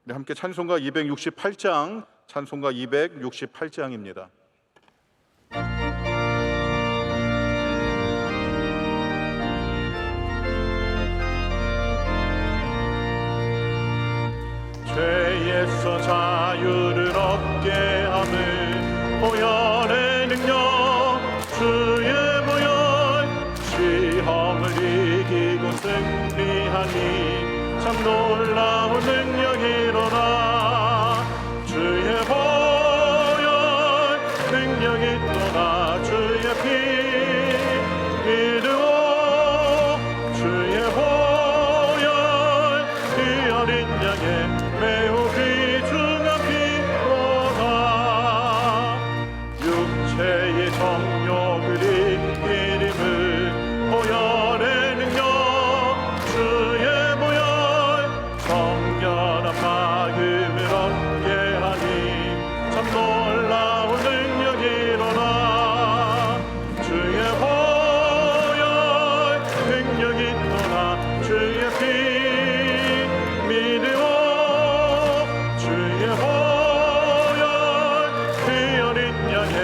우리 함께 찬송가 268장, 찬송가 268장입니다. 죄에서 자유를 얻게 함을 보혈의 능력 주의 보혈 시험을 이기고 승리하니 참 놀라운 능력이로다 주의 보혈 능력이 또다 주의 피 믿으오 주의 보혈 그 어린 양의 매우 귀중한 피로다 육체의 정욕을 이기림을 보혈의 능력 주의 보혈 정결한 마음을 얻게 하니 참 놀라운 능력이로다 주의 보혈 능력이 또다 주의 피 믿으오 주의 보혈 그 어린 양의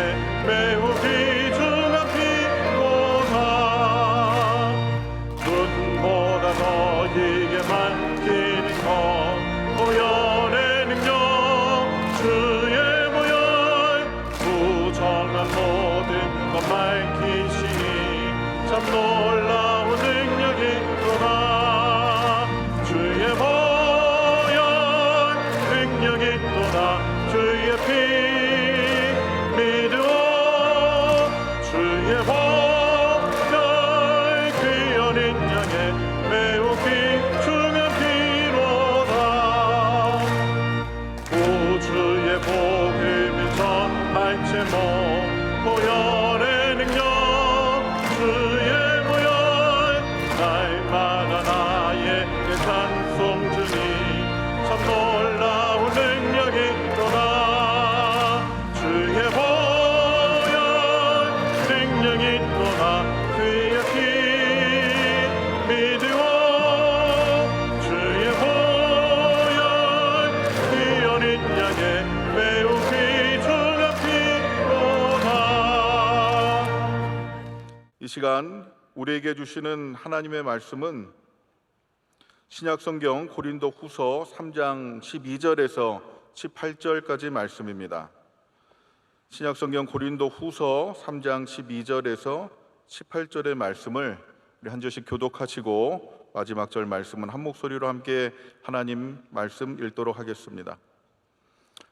매우 귀중한 피로다 눈보다 너희에게 맡기는 것 보혈의 능력 주의 보혈 부정한 모든 것 밝히시니 참 놀라운 능력이로다 주의 보혈 능력이 또다 주의 피 믿으오 주의 보혈 그 어린 양의 매우 귀중한 피로다 구주의 복음을 전할지 모 보혈의 능력 주의 보혈 날마다 나에게 찬송 주니 참 놀라운 능력이로다 주의 보혈 능력이 또다 그의 피 믿으오 주의 보혈 그 어린 양의 매우 귀중한 피로다. 이 시간 우리에게 주시는 하나님의 말씀은 신약성경 고린도후서 3장 12절에서 18절까지 말씀입니다. 신약성경 고린도후서 3장 12절에서 18절의 말씀을 우리 한 절씩 교독하시고 마지막 절 말씀은 한 목소리로 함께 하나님 말씀 읽도록 하겠습니다.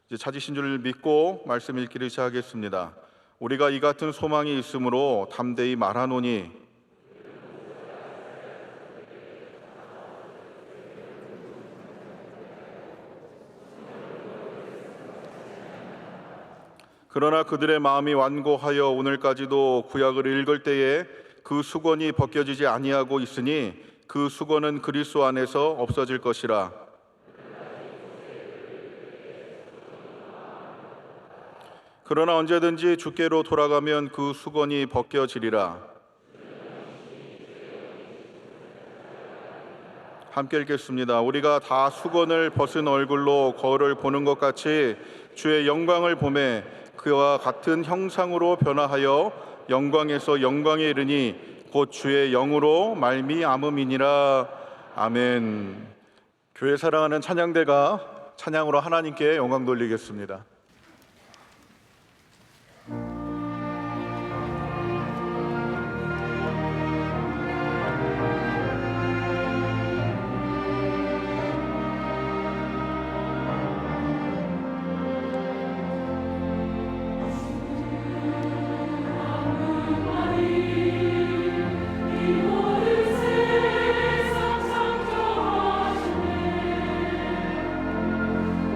이제 찾으신 줄 믿고 말씀 읽기를 시작하겠습니다. 우리가 이 같은 소망이 있으므로 담대히 말하노니 그러나 그들의 마음이 완고하여 오늘까지도 구약을 읽을 때에 그 수건이 벗겨지지 아니하고 있으니 그 수건은 그리스도 안에서 없어질 것이라. 그러나 언제든지 주께로 돌아가면 그 수건이 벗겨지리라. 함께 읽겠습니다. 우리가 다 수건을 벗은 얼굴로 거울을 보는 것 같이 주의 영광을 보매 그와 같은 형상으로 변화하여 영광에서 영광에 이르니 곧 주의 영으로 말미암음이니라. 아멘. 교회 사랑하는 찬양대가 찬양으로 하나님께 영광 돌리겠습니다.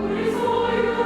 우리 소유로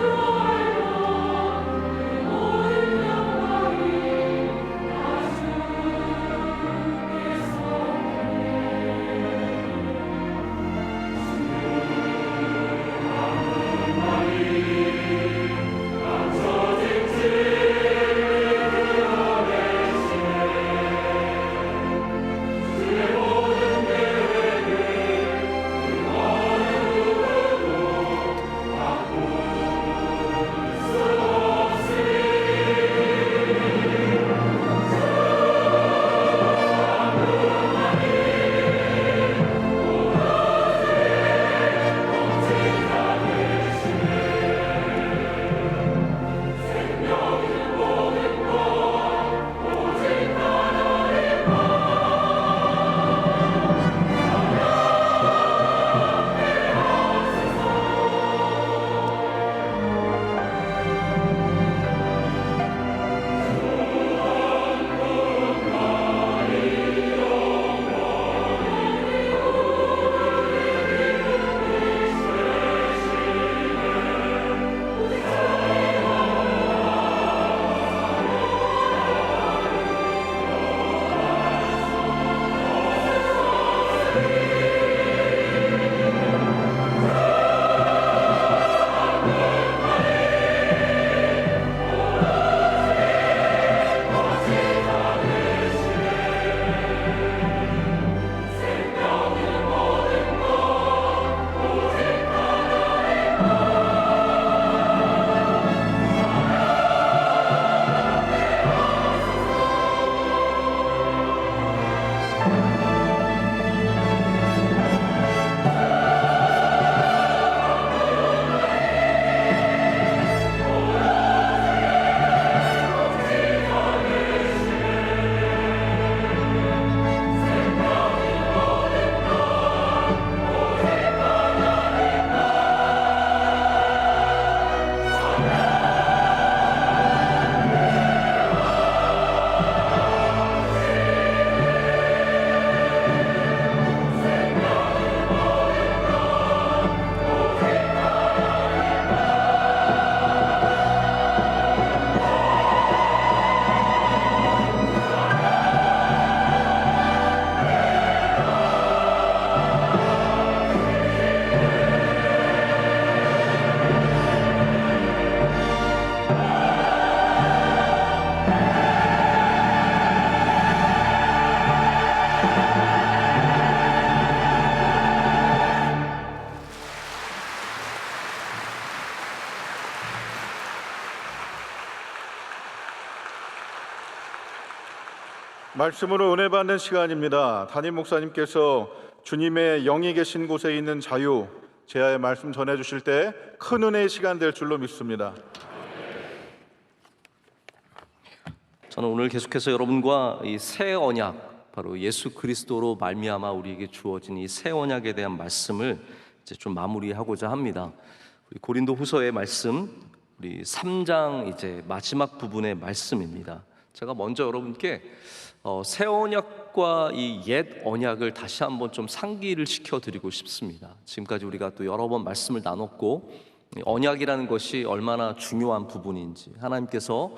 말씀으로 은혜 받는 시간입니다. 담임 목사님께서 주님의 영이 계신 곳에 있는 자유, 제아의 말씀 전해주실 때 큰 은혜의 시간 될 줄로 믿습니다. 저는 오늘 계속해서 여러분과 이 새 언약, 바로 예수 그리스도로 말미암아 우리에게 주어진 이 새 언약에 대한 말씀을 이제 좀 마무리하고자 합니다. 우리 고린도후서의 말씀, 우리 3장 이제 마지막 부분의 말씀입니다. 제가 먼저 여러분께 새 언약과 이 옛 언약을 다시 한번 좀 상기를 시켜드리고 싶습니다. 지금까지 우리가 또 여러 번 말씀을 나눴고, 언약이라는 것이 얼마나 중요한 부분인지, 하나님께서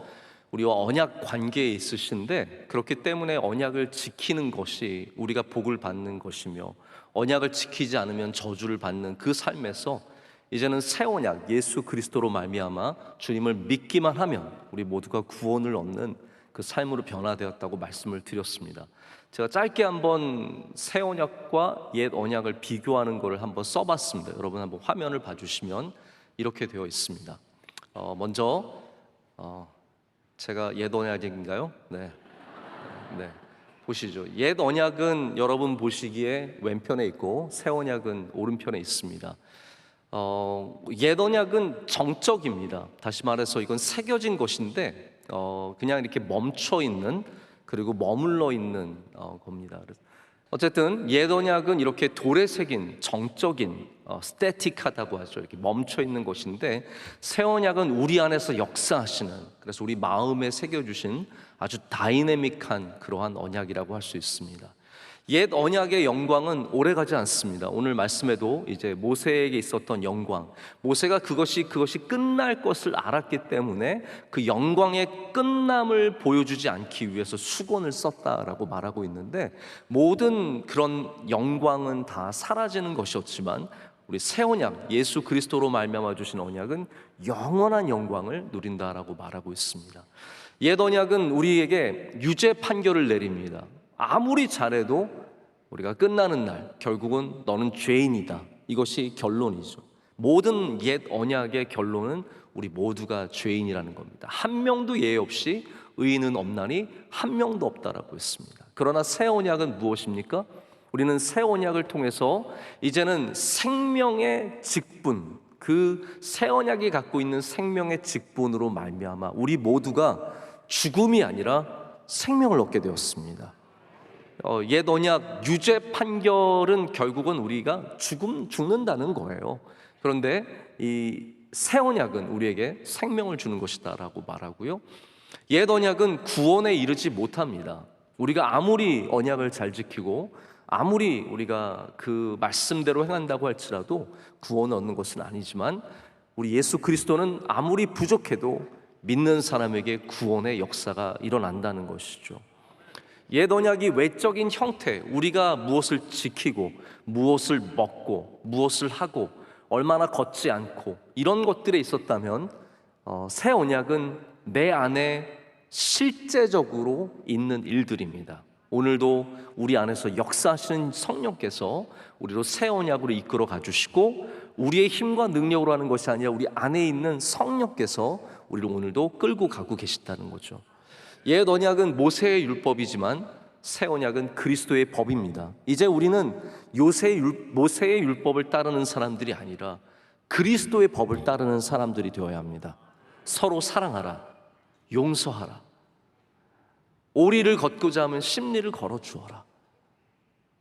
우리와 언약 관계에 있으신데 그렇기 때문에 언약을 지키는 것이 우리가 복을 받는 것이며, 언약을 지키지 않으면 저주를 받는 그 삶에서 이제는 새 언약 예수 그리스도로 말미암아 주님을 믿기만 하면 우리 모두가 구원을 얻는 그 삶으로 변화되었다고 말씀을 드렸습니다. 제가 짧게 한번 새 언약과 옛 언약을 비교하는 것을 한번 써봤습니다. 여러분 한번 화면을 봐주시면 이렇게 되어 있습니다. 먼저 제가 옛 언약인가요? 네. 보시죠. 옛 언약은 여러분 보시기에 왼편에 있고 새 언약은 오른편에 있습니다. 옛 언약은 정적입니다. 다시 말해서 이건 새겨진 것인데 그냥 이렇게 멈춰 있는, 그리고 머물러 있는 겁니다. 어쨌든 옛 언약은 이렇게 돌에 새긴 정적인, 스태틱하다고 하죠. 이렇게 멈춰 있는 것인데, 새 언약은 우리 안에서 역사하시는, 그래서 우리 마음에 새겨주신 아주 다이내믹한 그러한 언약이라고 할 수 있습니다. 옛 언약의 영광은 오래가지 않습니다. 오늘 말씀에도 이제 모세에게 있었던 영광, 모세가 그것이 끝날 것을 알았기 때문에 그 영광의 끝남을 보여주지 않기 위해서 수건을 썼다라고 말하고 있는데, 모든 그런 영광은 다 사라지는 것이었지만 우리 새 언약 예수 그리스도로 말미암아 주신 언약은 영원한 영광을 누린다라고 말하고 있습니다. 옛 언약은 우리에게 유죄 판결을 내립니다. 아무리 잘해도 우리가 끝나는 날 결국은 너는 죄인이다, 이것이 결론이죠. 모든 옛 언약의 결론은 우리 모두가 죄인이라는 겁니다. 한 명도 예외 없이 의인은 없나니 한 명도 없다라고 했습니다. 그러나 새 언약은 무엇입니까? 우리는 새 언약을 통해서 이제는 생명의 직분, 그 새 언약이 갖고 있는 생명의 직분으로 말미암아 우리 모두가 죽음이 아니라 생명을 얻게 되었습니다. 옛 언약 유죄 판결은 결국은 우리가 죽는다는 거예요. 그런데 이 새 언약은 우리에게 생명을 주는 것이다라고 말하고요. 옛 언약은 구원에 이르지 못합니다. 우리가 아무리 언약을 잘 지키고 아무리 우리가 그 말씀대로 행한다고 할지라도 구원을 얻는 것은 아니지만, 우리 예수 그리스도는 아무리 부족해도 믿는 사람에게 구원의 역사가 일어난다는 것이죠. 옛 언약이 외적인 형태, 우리가 무엇을 지키고 무엇을 먹고 무엇을 하고 얼마나 걷지 않고 이런 것들에 있었다면, 새 언약은 내 안에 실제적으로 있는 일들입니다. 오늘도 우리 안에서 역사하시는 성령께서 우리로 새 언약으로 이끌어 가주시고, 우리의 힘과 능력으로 하는 것이 아니라 우리 안에 있는 성령께서 우리를 오늘도 끌고 가고 계시다는 거죠. 옛 언약은 모세의 율법이지만 새 언약은 그리스도의 법입니다. 이제 우리는 모세의 율법을 따르는 사람들이 아니라 그리스도의 법을 따르는 사람들이 되어야 합니다. 서로 사랑하라, 용서하라, 오리를 걷고자 하면 심리를 걸어주어라,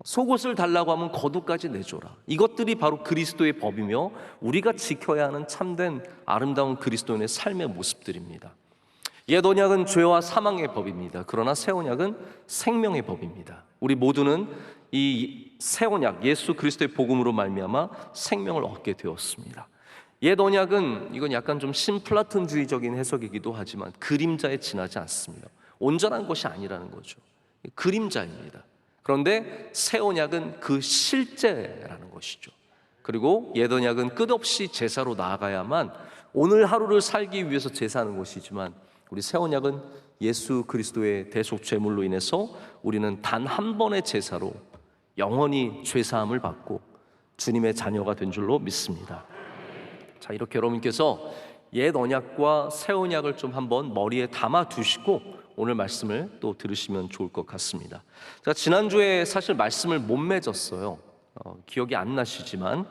속옷을 달라고 하면 겉옷까지 내줘라. 이것들이 바로 그리스도의 법이며 우리가 지켜야 하는 참된 아름다운 그리스도인의 삶의 모습들입니다. 옛 언약은 죄와 사망의 법입니다. 그러나 새 언약은 생명의 법입니다. 우리 모두는 이 새 언약 예수 그리스도의 복음으로 말미암아 생명을 얻게 되었습니다. 옛 언약은 이건 약간 좀 신플라톤주의적인 해석이기도 하지만 그림자에 지나지 않습니다. 온전한 것이 아니라는 거죠. 그림자입니다. 그런데 새 언약은 그 실제라는 것이죠. 그리고 옛 언약은 끝없이 제사로 나아가야만 오늘 하루를 살기 위해서 제사하는 것이지만, 우리 새 언약은 예수 그리스도의 대속 제물로 인해서 우리는 단 한 번의 제사로 영원히 죄사함을 받고 주님의 자녀가 된 줄로 믿습니다. 자, 이렇게 여러분께서 옛 언약과 새 언약을 좀 한번 머리에 담아 두시고 오늘 말씀을 또 들으시면 좋을 것 같습니다. 제가 지난주에 사실 말씀을 못 맺었어요. 기억이 안 나시지만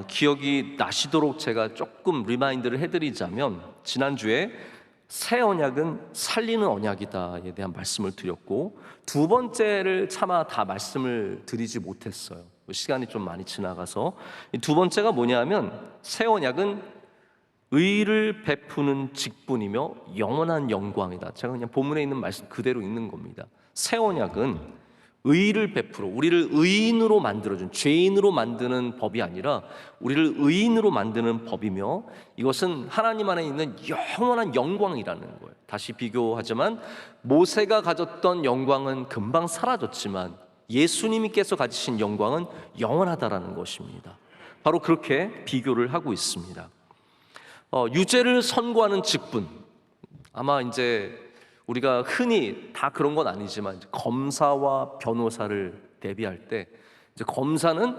기억이 나시도록 제가 조금 리마인드를 해드리자면, 지난주에 새 언약은 살리는 언약이다에 대한 말씀을 드렸고, 두 번째를 차마 다 말씀을 드리지 못했어요. 시간이 좀 많이 지나가서. 이 두 번째가 뭐냐면, 새 언약은 의를 베푸는 직분이며 영원한 영광이다. 제가 그냥 본문에 있는 말씀 그대로 읽는 겁니다. 새 언약은 의를 베풀어 우리를 의인으로 만들어준, 죄인으로 만드는 법이 아니라 우리를 의인으로 만드는 법이며, 이것은 하나님 안에 있는 영원한 영광이라는 거예요. 다시 비교하자면, 모세가 가졌던 영광은 금방 사라졌지만 예수님께서 가지신 영광은 영원하다라는 것입니다. 바로 그렇게 비교를 하고 있습니다. 유죄를 선고하는 직분, 아마 이제 우리가 흔히 다 그런 건 아니지만, 검사와 변호사를 대비할 때 이제 검사는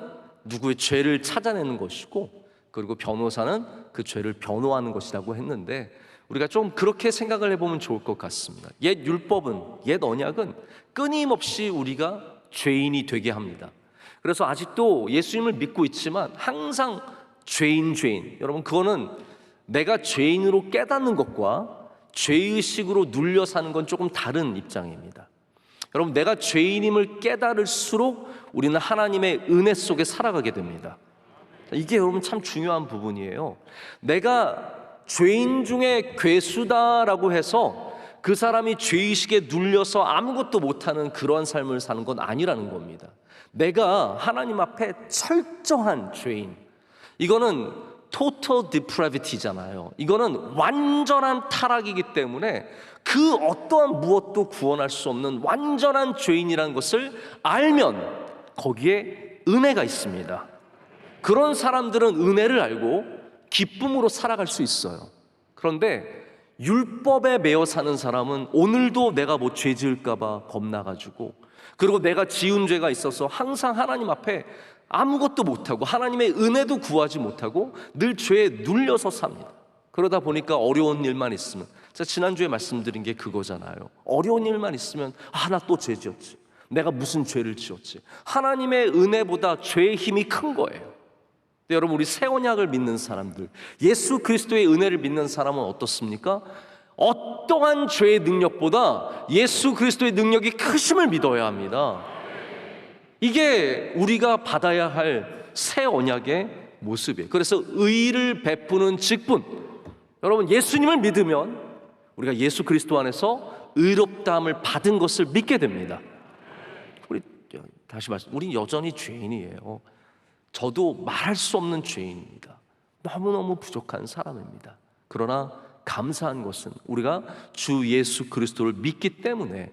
누구의 죄를 찾아내는 것이고, 그리고 변호사는 그 죄를 변호하는 것이라고 했는데, 우리가 좀 그렇게 생각을 해보면 좋을 것 같습니다. 옛 율법은, 옛 언약은 끊임없이 우리가 죄인이 되게 합니다. 그래서 아직도 예수님을 믿고 있지만 항상 죄인. 여러분, 그거는 내가 죄인으로 깨닫는 것과 죄의식으로 눌려 사는 건 조금 다른 입장입니다. 여러분, 내가 죄인임을 깨달을수록 우리는 하나님의 은혜 속에 살아가게 됩니다. 이게 여러분 참 중요한 부분이에요. 내가 죄인 중에 괴수다라고 해서 그 사람이 죄의식에 눌려서 아무것도 못하는 그러한 삶을 사는 건 아니라는 겁니다. 내가 하나님 앞에 철저한 죄인, 이거는 total depravity잖아요. 이거는 완전한 타락이기 때문에 그 어떠한 무엇도 구원할 수 없는 완전한 죄인이라는 것을 알면 거기에 은혜가 있습니다. 그런 사람들은 은혜를 알고 기쁨으로 살아갈 수 있어요. 그런데 율법에 매여 사는 사람은 오늘도 내가 뭐 죄 지을까 봐 겁나가지고, 그리고 내가 지은 죄가 있어서 항상 하나님 앞에 아무것도 못하고 하나님의 은혜도 구하지 못하고 늘 죄에 눌려서 삽니다. 그러다 보니까 어려운 일만 있으면, 제가 지난주에 말씀드린 게 그거잖아요. 어려운 일만 있으면 나 또 죄 지었지, 내가 무슨 죄를 지었지. 하나님의 은혜보다 죄의 힘이 큰 거예요. 근데 여러분, 우리 새 언약을 믿는 사람들, 예수 그리스도의 은혜를 믿는 사람은 어떻습니까? 어떠한 죄의 능력보다 예수 그리스도의 능력이 크심을 믿어야 합니다. 이게 우리가 받아야 할 새 언약의 모습이에요. 그래서 의를 베푸는 직분, 여러분, 예수님을 믿으면 우리가 예수 그리스도 안에서 의롭다함을 받은 것을 믿게 됩니다. 우리 다시 말씀, 우린 여전히 죄인이에요. 저도 말할 수 없는 죄인입니다. 너무너무 부족한 사람입니다. 그러나 감사한 것은 우리가 주 예수 그리스도를 믿기 때문에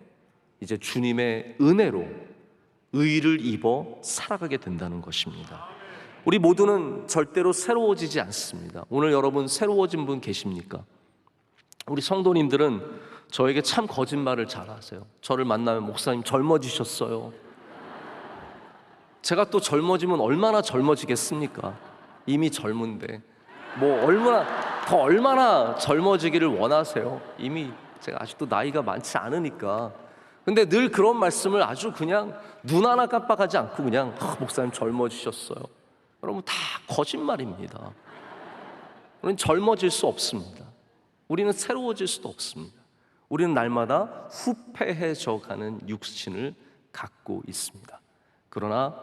이제 주님의 은혜로 의를 입어 살아가게 된다는 것입니다. 우리 모두는 절대로 새로워지지 않습니다. 오늘 여러분 새로워진 분 계십니까? 우리 성도님들은 저에게 참 거짓말을 잘하세요. 저를 만나면 목사님 젊어지셨어요. 제가 또 젊어지면 얼마나 젊어지겠습니까? 이미 젊은데 뭐 얼마나 젊어지기를 원하세요? 이미 제가 아직도 나이가 많지 않으니까. 근데 늘 그런 말씀을 아주 그냥 눈 하나 깜빡하지 않고 그냥 목사님 젊어지셨어요. 여러분, 다 거짓말입니다. 우리는 젊어질 수 없습니다. 우리는 새로워질 수도 없습니다. 우리는 날마다 후패해져 가는 육신을 갖고 있습니다. 그러나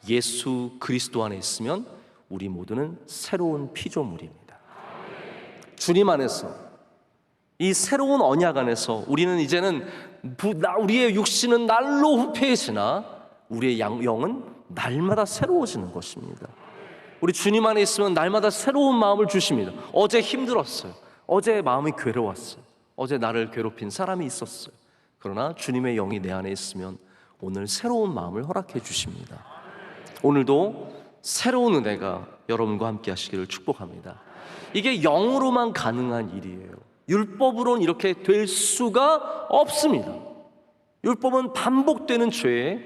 예수 그리스도 안에 있으면 우리 모두는 새로운 피조물입니다. 주님 안에서, 이 새로운 언약 안에서 우리는 이제는 우리의 육신은 날로 후패해지나 우리의 영은 날마다 새로워지는 것입니다. 우리 주님 안에 있으면 날마다 새로운 마음을 주십니다. 어제 힘들었어요. 어제 마음이 괴로웠어요. 어제 나를 괴롭힌 사람이 있었어요. 그러나 주님의 영이 내 안에 있으면 오늘 새로운 마음을 허락해 주십니다. 오늘도 새로운 은혜가 여러분과 함께 하시기를 축복합니다. 이게 영으로만 가능한 일이에요. 율법으로는 이렇게 될 수가 없습니다. 율법은 반복되는 죄에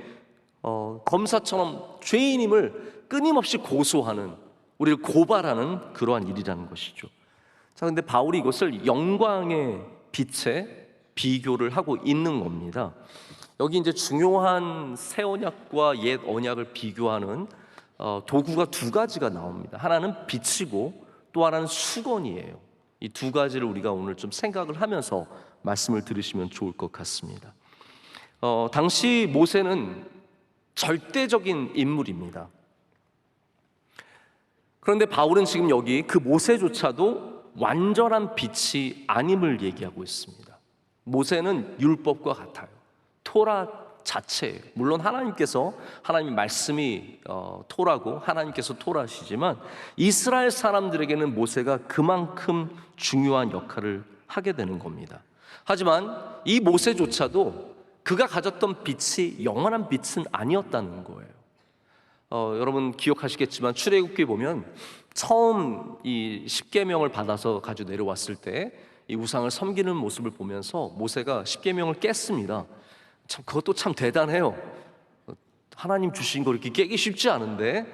검사처럼 죄인임을 끊임없이 고소하는, 우리를 고발하는 그러한 일이라는 것이죠. 자, 근데 바울이 이것을 영광의 빛에 비교를 하고 있는 겁니다. 여기 이제 중요한 새 언약과 옛 언약을 비교하는 도구가 두 가지가 나옵니다. 하나는 빛이고 또 하나는 수건이에요. 이 두 가지를 우리가 오늘 좀 생각을 하면서 말씀을 들으시면 좋을 것 같습니다. 당시 모세는 절대적인 인물입니다. 그런데 바울은 지금 여기 그 모세조차도 완전한 빛이 아님을 얘기하고 있습니다. 모세는 율법과 같아요. 토라 자체예요. 물론 하나님의 말씀이 토라고 하나님께서 토라시지만 이스라엘 사람들에게는 모세가 그만큼 중요한 역할을 하게 되는 겁니다. 하지만 이 모세조차도 그가 가졌던 빛이 영원한 빛은 아니었다는 거예요. 여러분 기억하시겠지만 출애굽기 보면 처음 이 십계명을 받아서 가지고 내려왔을 때 이 우상을 섬기는 모습을 보면서 모세가 십계명을 깼습니다. 참 그것도 참 대단해요. 하나님 주신 거 이렇게 깨기 쉽지 않은데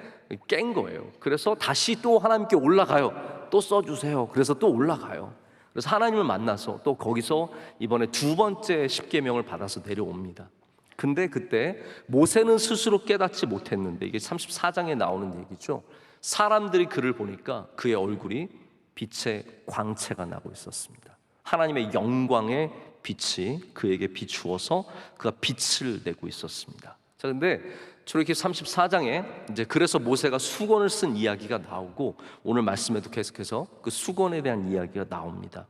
깬 거예요. 그래서 다시 또 하나님께 올라가요. 또 써주세요. 그래서 또 올라가요. 그래서 하나님을 만나서 또 거기서 이번에 두 번째 십계명을 받아서 내려옵니다. 근데 그때 모세는 스스로 깨닫지 못했는데 이게 34장에 나오는 얘기죠. 사람들이 그를 보니까 그의 얼굴이 빛의 광채가 나고 있었습니다. 하나님의 영광의 빛이 그에게 비추어서 그가 빛을 내고 있었습니다. 자, 근데 출애굽기 34장에 이제 그래서 모세가 수건을 쓴 이야기가 나오고 오늘 말씀에도 계속해서 그 수건에 대한 이야기가 나옵니다.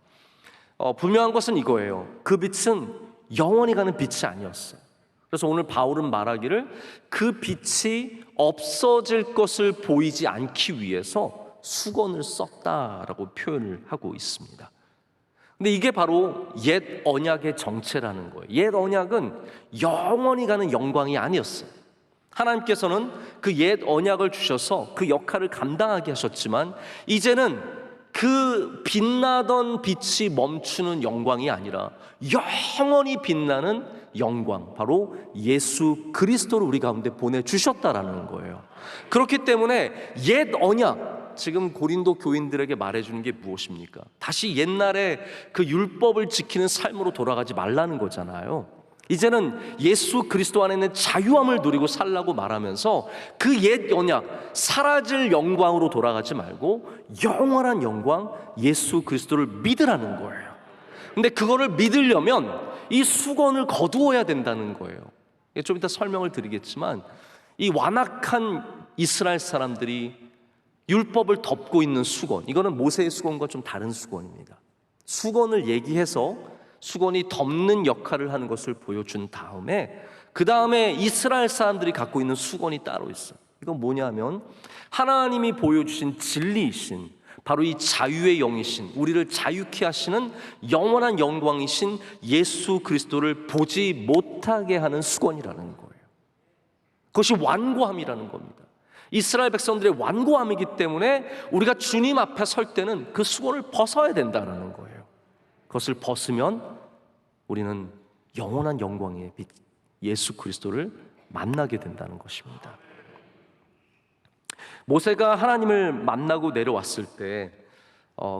분명한 것은 이거예요. 그 빛은 영원히 가는 빛이 아니었어요. 그래서 오늘 바울은 말하기를 그 빛이 없어질 것을 보이지 않기 위해서 수건을 썼다라고 표현을 하고 있습니다. 근데 이게 바로 옛 언약의 정체라는 거예요. 옛 언약은 영원히 가는 영광이 아니었어요. 하나님께서는 그 옛 언약을 주셔서 그 역할을 감당하게 하셨지만 이제는 그 빛나던 빛이 멈추는 영광이 아니라 영원히 빛나는 영광, 바로 예수 그리스도를 우리 가운데 보내주셨다라는 거예요. 그렇기 때문에 옛 언약, 지금 고린도 교인들에게 말해주는 게 무엇입니까? 다시 옛날에 그 율법을 지키는 삶으로 돌아가지 말라는 거잖아요. 이제는 예수 그리스도 안에 있는 자유함을 누리고 살라고 말하면서 그 옛 언약, 사라질 영광으로 돌아가지 말고 영원한 영광, 예수 그리스도를 믿으라는 거예요. 근데 그거를 믿으려면 이 수건을 거두어야 된다는 거예요. 좀 이따 설명을 드리겠지만 이 완악한 이스라엘 사람들이 율법을 덮고 있는 수건, 이거는 모세의 수건과 좀 다른 수건입니다. 수건을 얘기해서 수건이 덮는 역할을 하는 것을 보여준 다음에 그 다음에 이스라엘 사람들이 갖고 있는 수건이 따로 있어요. 이건 뭐냐면 하나님이 보여주신 진리이신, 바로 이 자유의 영이신, 우리를 자유케 하시는 영원한 영광이신 예수 그리스도를 보지 못하게 하는 수건이라는 거예요. 그것이 완고함이라는 겁니다. 이스라엘 백성들의 완고함이기 때문에 우리가 주님 앞에 설 때는 그 수건을 벗어야 된다는 거예요. 그것을 벗으면 우리는 영원한 영광의 빛 예수 그리스도를 만나게 된다는 것입니다. 모세가 하나님을 만나고 내려왔을 때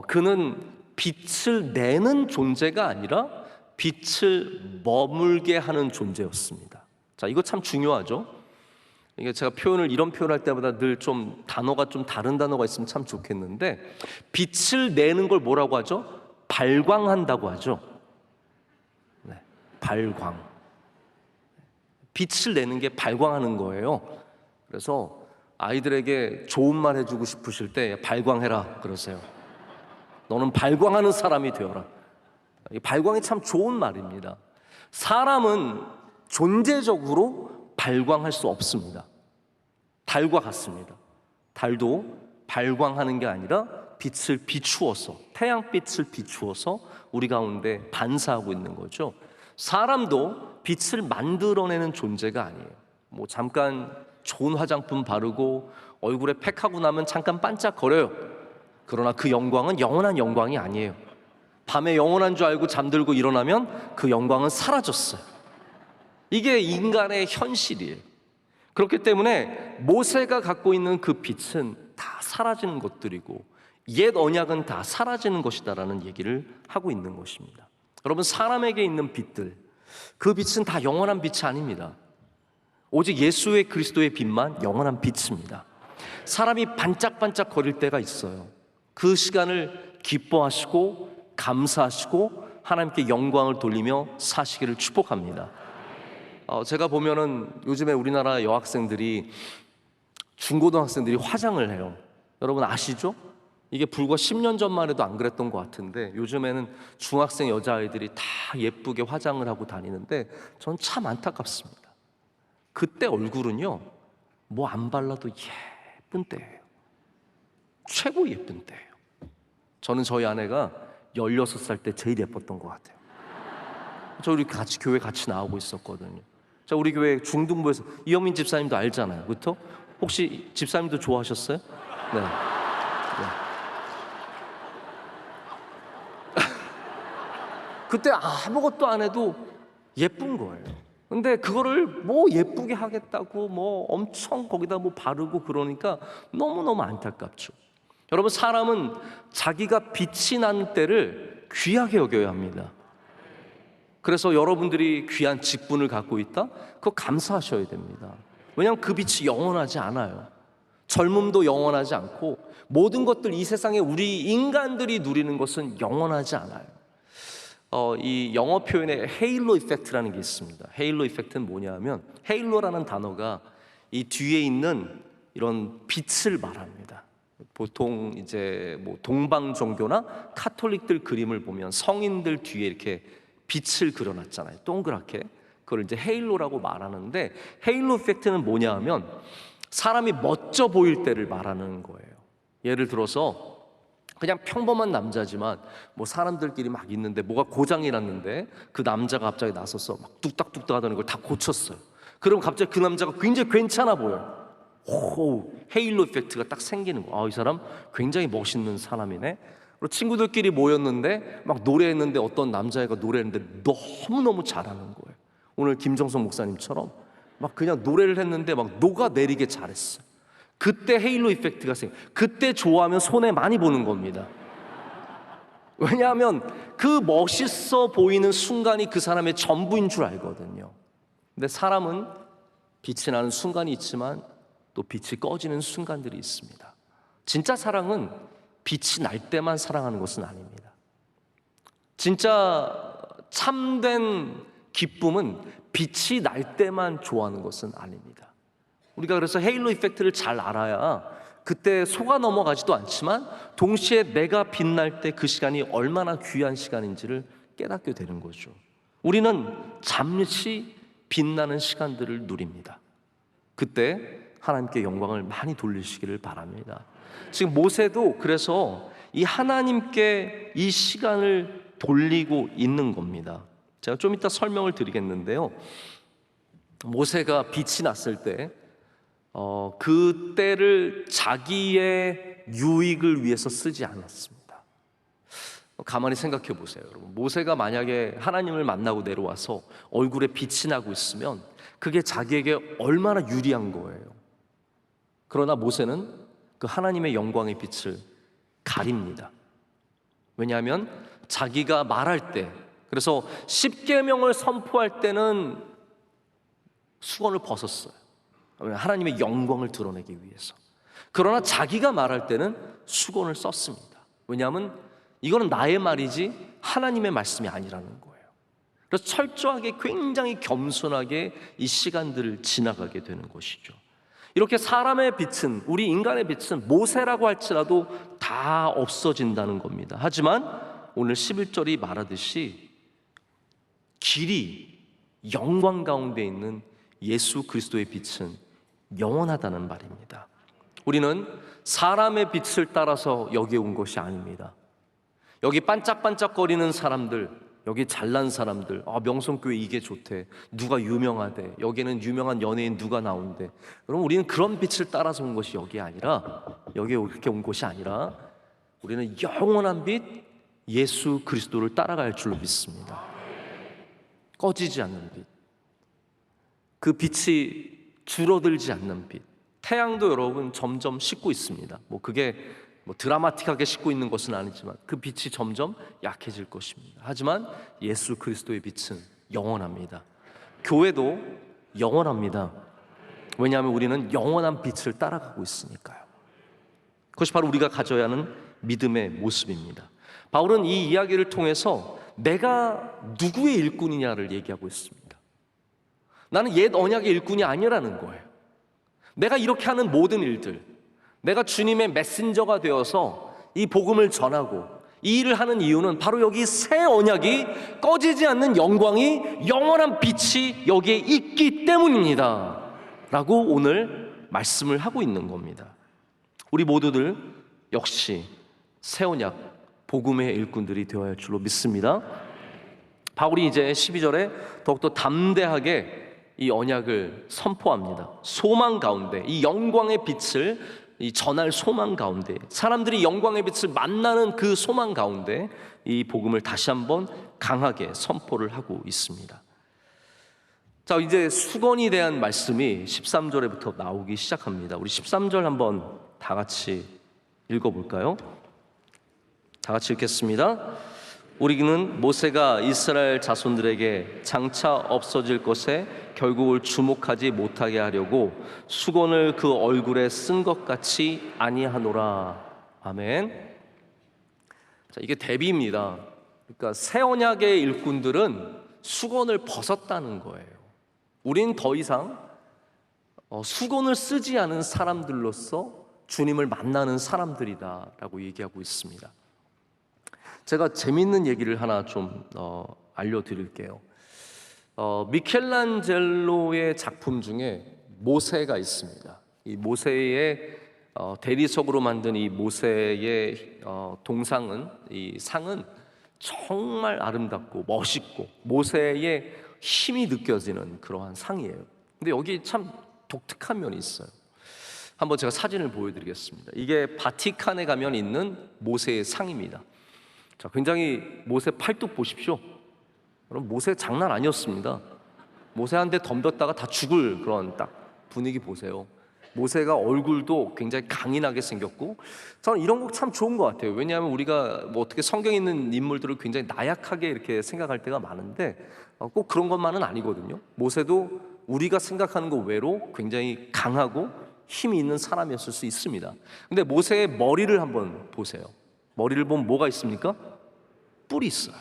그는 빛을 내는 존재가 아니라 빛을 머물게 하는 존재였습니다. 자, 이거 참 중요하죠. 이게 제가 이런 표현할 때마다 늘 좀 단어가 좀 다른 단어가 있으면 참 좋겠는데, 빛을 내는 걸 뭐라고 하죠? 발광한다고 하죠. 네, 발광. 빛을 내는 게 발광하는 거예요. 그래서 아이들에게 좋은 말 해주고 싶으실 때 발광해라 그러세요. 너는 발광하는 사람이 되어라. 발광이 참 좋은 말입니다. 사람은 존재적으로 발광할 수 없습니다. 달과 같습니다. 달도 발광하는 게 아니라 빛을 비추어서, 태양빛을 비추어서 우리 가운데 반사하고 있는 거죠. 사람도 빛을 만들어내는 존재가 아니에요. 뭐 잠깐 좋은 화장품 바르고 얼굴에 팩하고 나면 잠깐 반짝거려요. 그러나 그 영광은 영원한 영광이 아니에요. 밤에 영원한 줄 알고 잠들고 일어나면 그 영광은 사라졌어요. 이게 인간의 현실이에요. 그렇기 때문에 모세가 갖고 있는 그 빛은 다 사라지는 것들이고 옛 언약은 다 사라지는 것이다라는 얘기를 하고 있는 것입니다. 여러분, 사람에게 있는 빛들, 그 빛은 다 영원한 빛이 아닙니다. 오직 예수의 그리스도의 빛만 영원한 빛입니다. 사람이 반짝반짝 거릴 때가 있어요. 그 시간을 기뻐하시고 감사하시고 하나님께 영광을 돌리며 사시기를 축복합니다. 제가 보면은 요즘에 우리나라 여학생들이, 중고등학생들이 화장을 해요. 여러분 아시죠? 이게 불과 10년 전만 해도 안 그랬던 것 같은데 요즘에는 중학생 여자아이들이 다 예쁘게 화장을 하고 다니는데 전 참 안타깝습니다. 그때 얼굴은요, 뭐 안 발라도 예쁜 때예요. 최고 예쁜 때예요. 저는 저희 아내가 16살 때 제일 예뻤던 것 같아요. 저 우리 같이 교회 같이 나오고 있었거든요. 자, 우리 교회 중등부에서 이영민 집사님도 알잖아요, 그렇죠? 혹시 집사님도 좋아하셨어요? 네. 그때 아무것도 안 해도 예쁜 거예요. 근데 그거를 뭐 예쁘게 하겠다고 뭐 엄청 거기다 뭐 바르고 그러니까 너무너무 안타깝죠. 여러분, 사람은 자기가 빛이 나는 때를 귀하게 여겨야 합니다. 그래서 여러분들이 귀한 직분을 갖고 있다? 그거 감사하셔야 됩니다. 왜냐하면 그 빛이 영원하지 않아요. 젊음도 영원하지 않고 모든 것들, 이 세상에 우리 인간들이 누리는 것은 영원하지 않아요. 이 영어 표현에 헤일로 이펙트라는 게 있습니다. 헤일로 이펙트는 뭐냐면, 헤일로라는 단어가 이 뒤에 있는 이런 빛을 말합니다. 보통 이제 뭐 동방 종교나 카톨릭들 그림을 보면 성인들 뒤에 이렇게 빛을 그려놨잖아요. 동그랗게. 그걸 이제 헤일로라고 말하는데, 헤일로 이펙트는 뭐냐 하면 사람이 멋져 보일 때를 말하는 거예요. 예를 들어서 그냥 평범한 남자지만 뭐 사람들끼리 막 있는데 뭐가 고장이 났는데 그 남자가 갑자기 나서서 막 뚝딱뚝딱 하던 걸 다 고쳤어요. 그럼 갑자기 그 남자가 굉장히 괜찮아 보여요. 오, 헤일로 이펙트가 딱 생기는 거예요. 이 사람 굉장히 멋있는 사람이네. 그리고 친구들끼리 모였는데 막 노래했는데 어떤 남자애가 노래했는데 너무너무 잘하는 거예요. 오늘 김정성 목사님처럼 막 그냥 노래를 했는데 막 녹아내리게 잘했어요. 그때 헤일로 이펙트가 생겨요. 그때 좋아하면 손해 많이 보는 겁니다. 왜냐하면 그 멋있어 보이는 순간이 그 사람의 전부인 줄 알거든요. 근데 사람은 빛이 나는 순간이 있지만 또 빛이 꺼지는 순간들이 있습니다. 진짜 사랑은 빛이 날 때만 사랑하는 것은 아닙니다. 진짜 참된 기쁨은 빛이 날 때만 좋아하는 것은 아닙니다. 우리가 그래서 헤일로 이펙트를 잘 알아야 그때 속아 넘어가지도 않지만 동시에 내가 빛날 때 그 시간이 얼마나 귀한 시간인지를 깨닫게 되는 거죠. 우리는 잠시 빛나는 시간들을 누립니다. 그때 하나님께 영광을 많이 돌리시기를 바랍니다. 지금 모세도 그래서 이 하나님께 이 시간을 돌리고 있는 겁니다. 제가 좀 이따 설명을 드리겠는데요. 모세가 빛이 났을 때 그때를 자기의 유익을 위해서 쓰지 않았습니다. 가만히 생각해 보세요, 여러분. 모세가 만약에 하나님을 만나고 내려와서 얼굴에 빛이 나고 있으면 그게 자기에게 얼마나 유리한 거예요. 그러나 모세는 그 하나님의 영광의 빛을 가립니다. 왜냐하면 자기가 말할 때, 그래서 십계명을 선포할 때는 수건을 벗었어요. 하나님의 영광을 드러내기 위해서. 그러나 자기가 말할 때는 수건을 썼습니다. 왜냐하면 이거는 나의 말이지 하나님의 말씀이 아니라는 거예요. 그래서 철저하게, 굉장히 겸손하게 이 시간들을 지나가게 되는 것이죠. 이렇게 사람의 빛은, 우리 인간의 빛은 모세라고 할지라도 다 없어진다는 겁니다. 하지만 오늘 11절이 말하듯이 길이 영광 가운데 있는 예수 그리스도의 빛은 영원하다는 말입니다. 우리는 사람의 빛을 따라서 여기에 온 것이 아닙니다. 여기 반짝반짝거리는 사람들, 여기 잘난 사람들, 명성교회 이게 좋대, 누가 유명하대, 여기는 유명한 연예인 누가 나온대. 그럼 우리는 그런 빛을 따라서 온 것이 여기 아니라, 여기에 그렇게 온 것이 아니라 우리는 영원한 빛 예수 그리스도를 따라갈 줄로 믿습니다. 꺼지지 않는 빛, 그 빛이 줄어들지 않는 빛. 태양도 여러분 점점 식고 있습니다. 그게 뭐 드라마틱하게 싣고 있는 것은 아니지만 그 빛이 점점 약해질 것입니다. 하지만 예수 그리스도의 빛은 영원합니다. 교회도 영원합니다. 왜냐하면 우리는 영원한 빛을 따라가고 있으니까요. 그것이 바로 우리가 가져야 하는 믿음의 모습입니다. 바울은 이 이야기를 통해서 내가 누구의 일꾼이냐를 얘기하고 있습니다. 나는 옛 언약의 일꾼이 아니라는 거예요. 내가 이렇게 하는 모든 일들, 내가 주님의 메신저가 되어서 이 복음을 전하고 이 일을 하는 이유는 바로 여기 새 언약이 꺼지지 않는 영광이, 영원한 빛이 여기에 있기 때문입니다 라고 오늘 말씀을 하고 있는 겁니다. 우리 모두들 역시 새 언약 복음의 일꾼들이 되어야 할 줄로 믿습니다. 바울이 이제 12절에 더욱더 담대하게 이 언약을 선포합니다. 소망 가운데, 이 영광의 빛을 이 전할 소망 가운데, 사람들이 영광의 빛을 만나는 그 소망 가운데 이 복음을 다시 한번 강하게 선포를 하고 있습니다. 자, 이제 수건에 대한 말씀이 13절에부터 나오기 시작합니다. 우리 13절 한번 다 같이 읽어볼까요? 다 같이 읽겠습니다. 우리는 모세가 이스라엘 자손들에게 장차 없어질 것에 결국을 주목하지 못하게 하려고 수건을 그 얼굴에 쓴 것 같이 아니하노라. 아멘. 자, 이게 대비입니다. 그러니까 새 언약의 일꾼들은 수건을 벗었다는 거예요. 우린 더 이상 수건을 쓰지 않은 사람들로서 주님을 만나는 사람들이다라고 얘기하고 있습니다. 제가 재밌는 얘기를 하나 좀 알려드릴게요. 미켈란젤로의 작품 중에 모세가 있습니다. 이 모세의 대리석으로 만든 이 모세의 동상은, 이 상은 정말 아름답고 멋있고 모세의 힘이 느껴지는 그러한 상이에요. 근데 여기 참 독특한 면이 있어요. 한번 제가 사진을 보여드리겠습니다. 이게 바티칸에 가면 있는 모세의 상입니다. 자, 굉장히 모세 팔뚝 보십시오. 여러분, 모세 장난 아니었습니다. 모세 한 대 덤볐다가 다 죽을 그런 딱 분위기 보세요. 모세가 얼굴도 굉장히 강인하게 생겼고, 저는 이런 거 참 좋은 것 같아요. 왜냐하면 우리가 뭐 어떻게 성경에 있는 인물들을 굉장히 나약하게 이렇게 생각할 때가 많은데 꼭 그런 것만은 아니거든요. 모세도 우리가 생각하는 것 외로 굉장히 강하고 힘이 있는 사람이었을 수 있습니다. 근데 모세의 머리를 한번 보세요. 머리를 보면 뭐가 있습니까? 뿔이 있어요.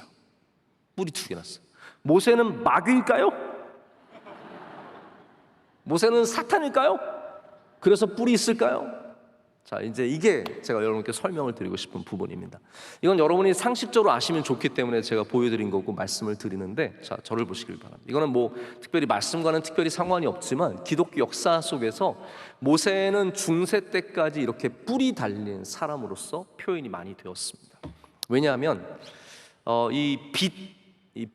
뿔이 2개 났어요. 모세는 마귀일까요? 모세는 사탄일까요? 그래서 뿔이 있을까요? 자, 이제 이게 제가 여러분께 설명을 드리고 싶은 부분입니다. 이건 여러분이 상식적으로 아시면 좋기 때문에 제가 보여드린 거고 말씀을 드리는데, 자, 저를 보시길 바랍니다. 이거는 뭐 특별히 말씀과는 특별히 상관이 없지만 기독교 역사 속에서 모세는 중세 때까지 이렇게 뿔이 달린 사람으로서 표현이 많이 되었습니다. 왜냐하면 이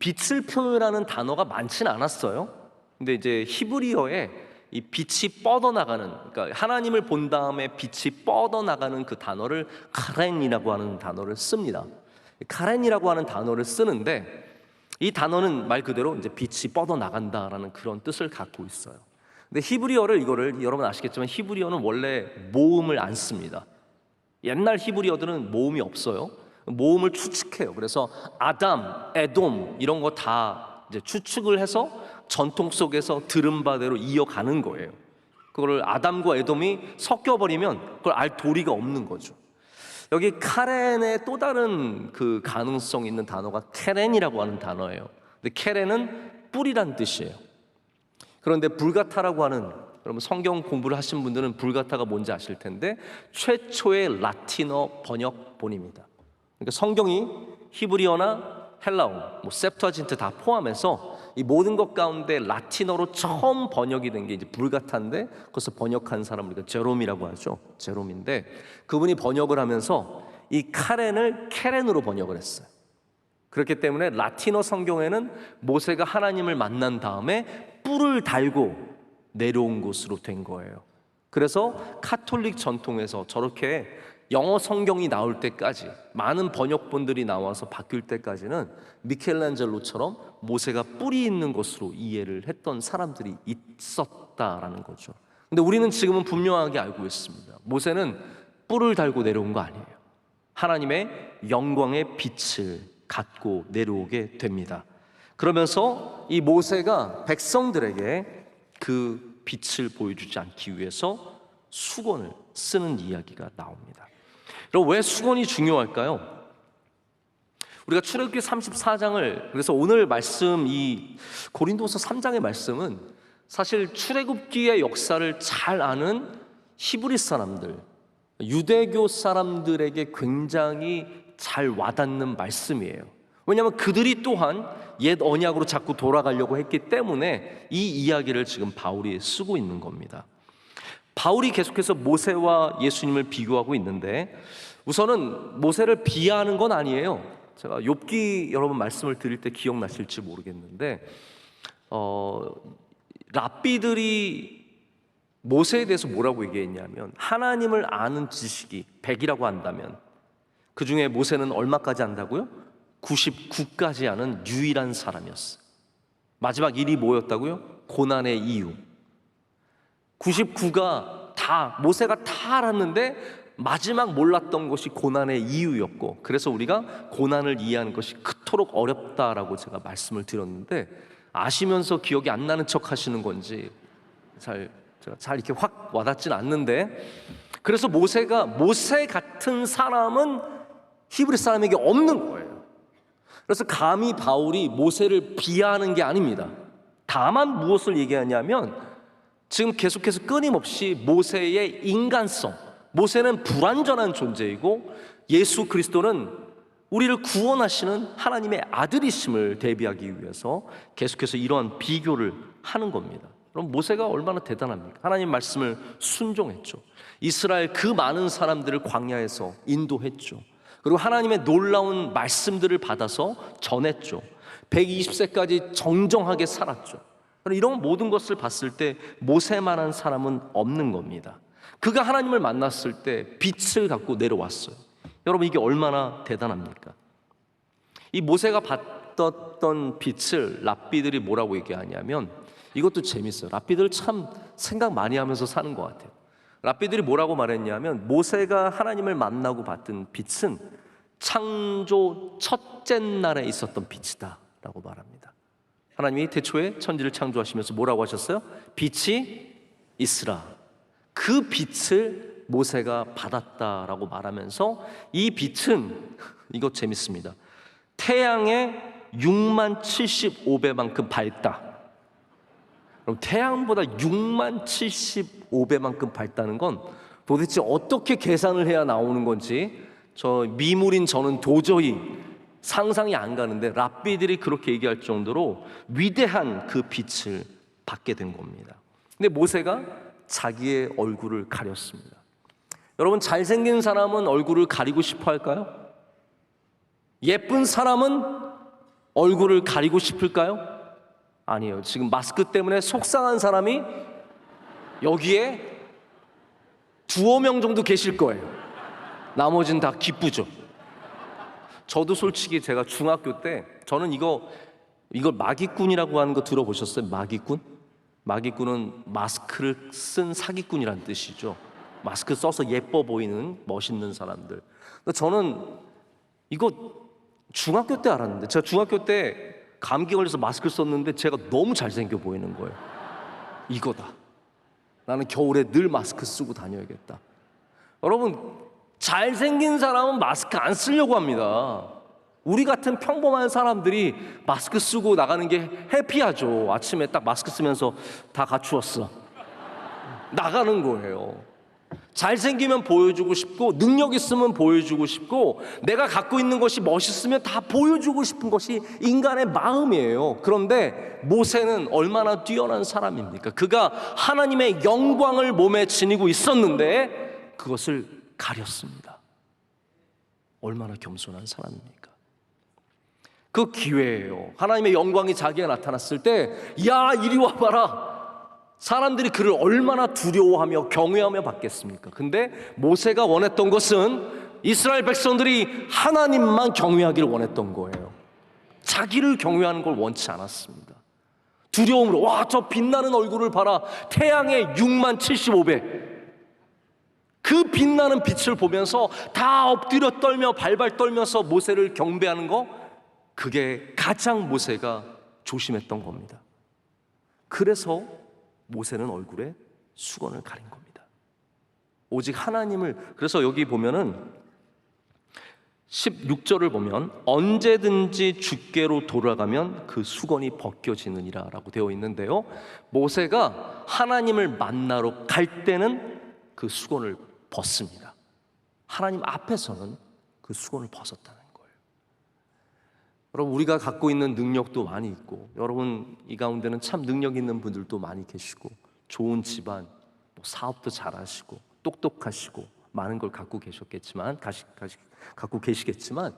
빛을 표현하는 단어가 많지는 않았어요. 근데 이제 히브리어에 이 빛이 뻗어나가는, 그러니까 하나님을 본 다음에 빛이 뻗어나가는 그 단어를 카렌이라고 하는 단어를 씁니다. 카렌이라고 하는 단어를 쓰는데 이 단어는 말 그대로 이제 빛이 뻗어나간다라는 그런 뜻을 갖고 있어요. 근데 히브리어를, 이거를 여러분 아시겠지만 히브리어는 원래 모음을 안 씁니다. 옛날 히브리어들은 모음이 없어요. 모음을 추측해요. 그래서 아담, 에돔 이런 거 다 이제 추측을 해서 전통 속에서 들은 바대로 이어가는 거예요. 그걸 아담과 에돔이 섞여버리면 그걸 알 도리가 없는 거죠. 여기 카렌의 또 다른 그 가능성 있는 단어가 케렌이라고 하는 단어예요. 근데 케렌은 뿔이란 뜻이에요. 그런데 불가타라고 하는, 여러분 성경 공부를 하신 분들은 불가타가 뭔지 아실 텐데 최초의 라틴어 번역본입니다. 그러니까 성경이 히브리어나 헬라어, 뭐 셉투아진트 다 포함해서 이 모든 것 가운데 라틴어로 처음 번역이 된 게 이제 불가타인데, 그것을 번역한 사람을 우리가 제롬이라고 하죠. 제롬인데 그분이 번역을 하면서 이 카렌을 케렌으로 번역을 했어요. 그렇기 때문에 라틴어 성경에는 모세가 하나님을 만난 다음에 뿔을 달고 내려온 것으로 된 거예요. 그래서 카톨릭 전통에서 저렇게 영어 성경이 나올 때까지, 많은 번역본들이 나와서 바뀔 때까지는 미켈란젤로처럼 모세가 뿔이 있는 것으로 이해를 했던 사람들이 있었다라는 거죠. 근데 우리는 지금은 분명하게 알고 있습니다. 모세는 뿔을 달고 내려온 거 아니에요. 하나님의 영광의 빛을 갖고 내려오게 됩니다. 그러면서 이 모세가 백성들에게 그 빛을 보여주지 않기 위해서 수건을 쓰는 이야기가 나옵니다. 그럼 왜 수건이 중요할까요? 우리가 출애굽기 34장을, 그래서 오늘 말씀 이 고린도서 3장의 말씀은 사실 출애굽기의 역사를 잘 아는 히브리 사람들, 유대교 사람들에게 굉장히 잘 와닿는 말씀이에요. 왜냐하면 그들이 또한 옛 언약으로 자꾸 돌아가려고 했기 때문에 이 이야기를 지금 바울이 쓰고 있는 겁니다. 바울이 계속해서 모세와 예수님을 비교하고 있는데, 우선은 모세를 비하하는 건 아니에요. 제가 욥기 여러분 말씀을 드릴 때 기억나실지 모르겠는데, 랍비들이 모세에 대해서 뭐라고 얘기했냐면, 하나님을 아는 지식이 100이라고 한다면 그 중에 모세는 얼마까지 안다고요? 99까지 아는 유일한 사람이었어요. 마지막 일이 뭐였다고요? 고난의 이유. 99가 다, 모세가 다 알았는데 마지막 몰랐던 것이 고난의 이유였고, 그래서 우리가 고난을 이해하는 것이 그토록 어렵다라고 제가 말씀을 드렸는데, 아시면서 기억이 안 나는 척 하시는 건지 제가 잘 이렇게 확 와닿진 않는데, 그래서 모세 같은 사람은 히브리 사람에게 없는 거예요. 그래서 감히 바울이 모세를 비하하는 게 아닙니다. 다만 무엇을 얘기하냐면, 지금 계속해서 끊임없이 모세의 인간성, 모세는 불완전한 존재이고 예수 그리스도는 우리를 구원하시는 하나님의 아들이심을 대비하기 위해서 계속해서 이러한 비교를 하는 겁니다. 그럼 모세가 얼마나 대단합니까? 하나님 말씀을 순종했죠. 이스라엘 그 많은 사람들을 광야에서 인도했죠. 그리고 하나님의 놀라운 말씀들을 받아서 전했죠. 120세까지 정정하게 살았죠. 이런 모든 것을 봤을 때 모세만한 사람은 없는 겁니다. 그가 하나님을 만났을 때 빛을 갖고 내려왔어요. 여러분, 이게 얼마나 대단합니까? 이 모세가 받았던 빛을 랍비들이 뭐라고 얘기하냐면, 이것도 재밌어요. 랍비들 참 생각 많이 하면서 사는 것 같아요. 랍비들이 뭐라고 말했냐면, 모세가 하나님을 만나고 받은 빛은 창조 첫째 날에 있었던 빛이다 라고 말합니다. 하나님이 태초에 천지를 창조하시면서 뭐라고 하셨어요? 빛이 있으라. 그 빛을 모세가 받았다라고 말하면서, 이 빛은, 이거 재밌습니다, 태양의 6만 75배만큼 밝다. 그럼 태양보다 6만 75배만큼 밝다는 건 도대체 어떻게 계산을 해야 나오는 건지 저 미물인 저는 도저히 상상이 안 가는데, 랍비들이 그렇게 얘기할 정도로 위대한 그 빛을 받게 된 겁니다. 근데 모세가 자기의 얼굴을 가렸습니다. 여러분, 잘생긴 사람은 얼굴을 가리고 싶어 할까요? 예쁜 사람은 얼굴을 가리고 싶을까요? 아니에요. 지금 마스크 때문에 속상한 사람이 여기에 2~5명 정도 계실 거예요. 나머지는 다 기쁘죠. 저도 솔직히 제가 중학교 때, 저는 이걸 마기꾼이라고 하는 거 들어보셨어요? 마기꾼? 마기꾼은 마스크를 쓴 사기꾼이란 뜻이죠. 마스크 써서 예뻐 보이는 멋있는 사람들. 저는 이거 중학교 때 알았는데, 제가 중학교 때 감기 걸려서 마스크를 썼는데 제가 너무 잘생겨 보이는 거예요. 이거다. 나는 겨울에 늘 마스크 쓰고 다녀야겠다. 여러분, 잘생긴 사람은 마스크 안 쓰려고 합니다. 우리 같은 평범한 사람들이 마스크 쓰고 나가는 게 해피하죠. 아침에 딱 마스크 쓰면서 다 갖추었어, 나가는 거예요. 잘생기면 보여주고 싶고, 능력 있으면 보여주고 싶고, 내가 갖고 있는 것이 멋있으면 다 보여주고 싶은 것이 인간의 마음이에요. 그런데 모세는 얼마나 뛰어난 사람입니까? 그가 하나님의 영광을 몸에 지니고 있었는데 그것을 가렸습니다. 얼마나 겸손한 사람입니까? 그 기회예요. 하나님의 영광이 자기가 나타났을 때, 야, 이리 와봐라. 사람들이 그를 얼마나 두려워하며 경외하며 받겠습니까? 근데 모세가 원했던 것은 이스라엘 백성들이 하나님만 경외하기를 원했던 거예요. 자기를 경외하는 걸 원치 않았습니다. 두려움으로, 와, 저 빛나는 얼굴을 봐라. 태양의 6만 75배. 그 빛나는 빛을 보면서 다 엎드려 떨며 발발 떨면서 모세를 경배하는 거, 그게 가장 모세가 조심했던 겁니다. 그래서 모세는 얼굴에 수건을 가린 겁니다. 오직 하나님을, 그래서 여기 보면은 16절을 보면 언제든지 주께로 돌아가면 그 수건이 벗겨지느니라 라고 되어 있는데요, 모세가 하나님을 만나러 갈 때는 그 수건을 벗습니다. 하나님 앞에서는 그 수건을 벗었다는 거예요. 여러분, 우리가 갖고 있는 능력도 많이 있고, 여러분 이 가운데는 참 능력 있는 분들도 많이 계시고, 좋은 집안, 사업도 잘하시고 똑똑하시고 많은 걸 갖고 계셨겠지만 갖고 계시겠지만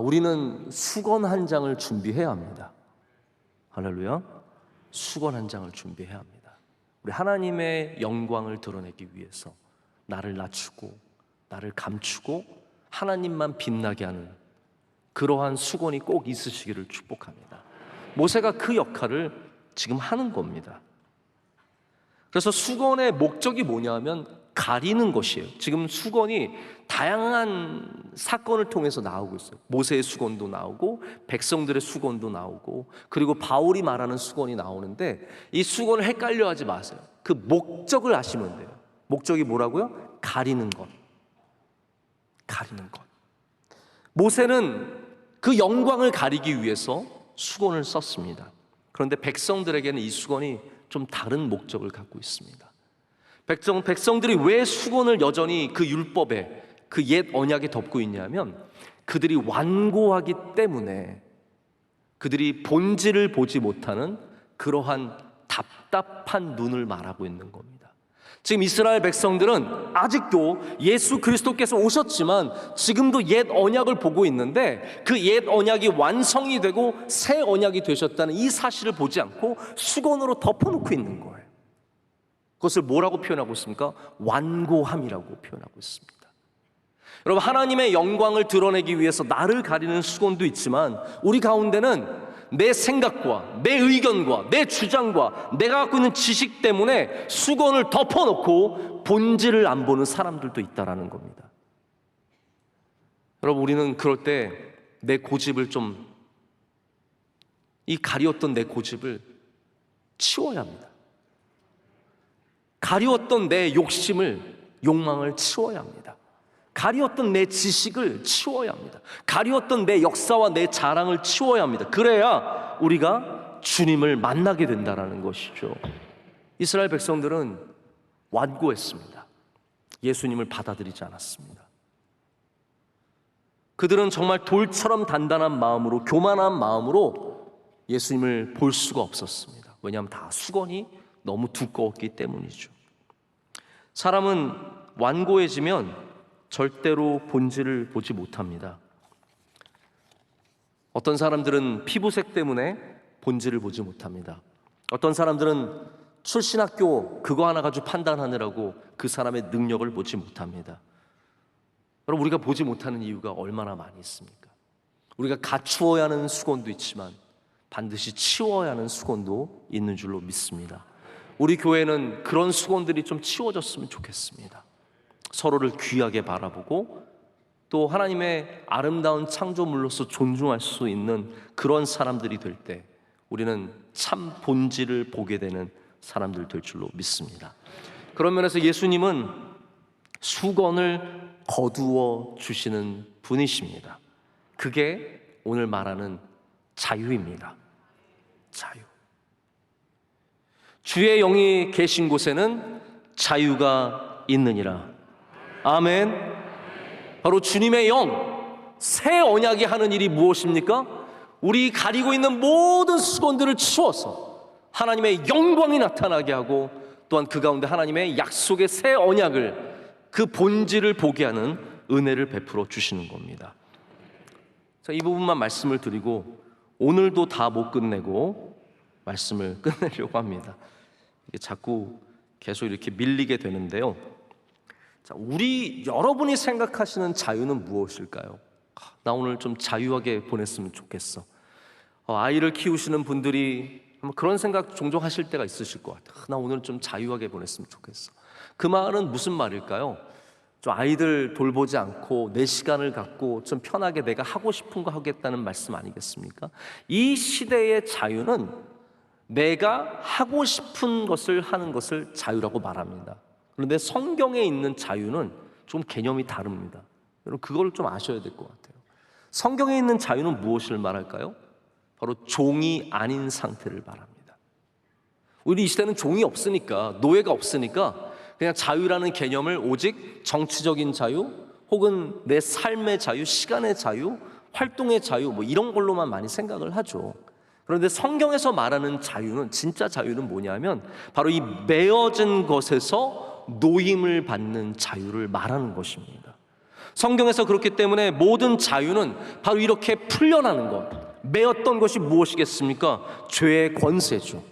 우리는 수건 한 장을 준비해야 합니다. 할렐루야. 수건 한 장을 준비해야 합니다. 우리 하나님의 영광을 드러내기 위해서 나를 낮추고 나를 감추고 하나님만 빛나게 하는 그러한 수건이 꼭 있으시기를 축복합니다. 모세가 그 역할을 지금 하는 겁니다. 그래서 수건의 목적이 뭐냐면 가리는 것이에요. 지금 수건이 다양한 사건을 통해서 나오고 있어요. 모세의 수건도 나오고 백성들의 수건도 나오고, 그리고 바울이 말하는 수건이 나오는데, 이 수건을 헷갈려 하지 마세요. 그 목적을 아시면 돼요. 목적이 뭐라고요? 가리는 것. 가리는 것. 모세는 그 영광을 가리기 위해서 수건을 썼습니다. 그런데 백성들에게는 이 수건이 좀 다른 목적을 갖고 있습니다. 백성들이 왜 수건을 여전히 그 율법에, 그 옛 언약에 덮고 있냐면, 그들이 완고하기 때문에 그들이 본질을 보지 못하는 그러한 답답한 눈을 말하고 있는 겁니다. 지금 이스라엘 백성들은 아직도 예수 그리스도께서 오셨지만 지금도 옛 언약을 보고 있는데, 그 옛 언약이 완성이 되고 새 언약이 되셨다는 이 사실을 보지 않고 수건으로 덮어놓고 있는 거예요. 그것을 뭐라고 표현하고 있습니까? 완고함이라고 표현하고 있습니다. 여러분, 하나님의 영광을 드러내기 위해서 나를 가리는 수건도 있지만, 우리 가운데는 내 생각과 내 의견과 내 주장과 내가 갖고 있는 지식 때문에 수건을 덮어놓고 본질을 안 보는 사람들도 있다라는 겁니다. 여러분, 우리는 그럴 때 내 고집을 이 가리웠던 내 고집을 치워야 합니다. 가리웠던 내 욕망을 치워야 합니다. 가리웠던 내 지식을 치워야 합니다. 가리웠던 내 역사와 내 자랑을 치워야 합니다. 그래야 우리가 주님을 만나게 된다는 것이죠. 이스라엘 백성들은 완고했습니다. 예수님을 받아들이지 않았습니다. 그들은 정말 돌처럼 단단한 마음으로, 교만한 마음으로 예수님을 볼 수가 없었습니다. 왜냐하면 다 수건이 너무 두꺼웠기 때문이죠. 사람은 완고해지면 절대로 본질을 보지 못합니다. 어떤 사람들은 피부색 때문에 본질을 보지 못합니다. 어떤 사람들은 출신 학교 그거 하나 가지고 판단하느라고 그 사람의 능력을 보지 못합니다. 여러분, 우리가 보지 못하는 이유가 얼마나 많이 있습니까? 우리가 갖추어야 하는 수건도 있지만 반드시 치워야 하는 수건도 있는 줄로 믿습니다. 우리 교회는 그런 수건들이 좀 치워졌으면 좋겠습니다. 서로를 귀하게 바라보고 또 하나님의 아름다운 창조물로서 존중할 수 있는 그런 사람들이 될 때 우리는 참 본질을 보게 되는 사람들 될 줄로 믿습니다. 그런 면에서 예수님은 수건을 거두어 주시는 분이십니다. 그게 오늘 말하는 자유입니다. 자유. 주의 영이 계신 곳에는 자유가 있느니라. 아멘. 바로 주님의 영, 새 언약이 하는 일이 무엇입니까? 우리 가리고 있는 모든 수건들을 치워서 하나님의 영광이 나타나게 하고, 또한 그 가운데 하나님의 약속의 새 언약을, 그 본질을 보게 하는 은혜를 베풀어 주시는 겁니다. 자, 이 부분만 말씀을 드리고 오늘도 다 못 끝내고 말씀을 끝내려고 합니다. 이게 자꾸 계속 이렇게 밀리게 되는데요. 자, 여러분이 생각하시는 자유는 무엇일까요? 나 오늘 좀 자유하게 보냈으면 좋겠어. 아이를 키우시는 분들이 아마 그런 생각 종종 하실 때가 있으실 것 같아요. 나 오늘 좀 자유하게 보냈으면 좋겠어. 그 말은 무슨 말일까요? 좀 아이들 돌보지 않고 내 시간을 갖고 좀 편하게 내가 하고 싶은 거 하겠다는 말씀 아니겠습니까? 이 시대의 자유는 내가 하고 싶은 것을 하는 것을 자유라고 말합니다. 그런데 성경에 있는 자유는 좀 개념이 다릅니다. 여러분 그걸 좀 아셔야 될 것 같아요. 성경에 있는 자유는 무엇을 말할까요? 바로 종이 아닌 상태를 말합니다. 우리 이 시대는 종이 없으니까, 노예가 없으니까 그냥 자유라는 개념을 오직 정치적인 자유 혹은 내 삶의 자유, 시간의 자유, 활동의 자유 뭐 이런 걸로만 많이 생각을 하죠. 그런데 성경에서 말하는 자유는, 진짜 자유는 뭐냐면 바로 이 매어진 것에서 노임을 받는 자유를 말하는 것입니다. 성경에서 그렇기 때문에 모든 자유는 바로 이렇게 풀려나는 것, 매었던 것이 무엇이겠습니까? 죄의 권세죠.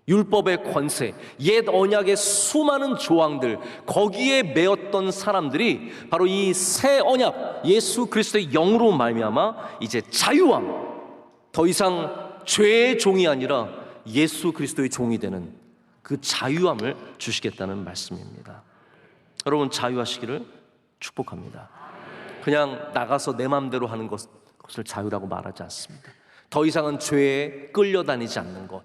율법의 권세, 옛 언약의 수많은 조항들, 거기에 매었던 사람들이 바로 이 새 언약 예수 그리스도의 영으로 말미암아 이제 자유함, 더 이상 죄의 종이 아니라 예수 그리스도의 종이 되는 그 자유함을 주시겠다는 말씀입니다. 여러분 자유하시기를 축복합니다. 그냥 나가서 내 마음대로 하는 것을 자유라고 말하지 않습니다. 더 이상은 죄에 끌려다니지 않는 것,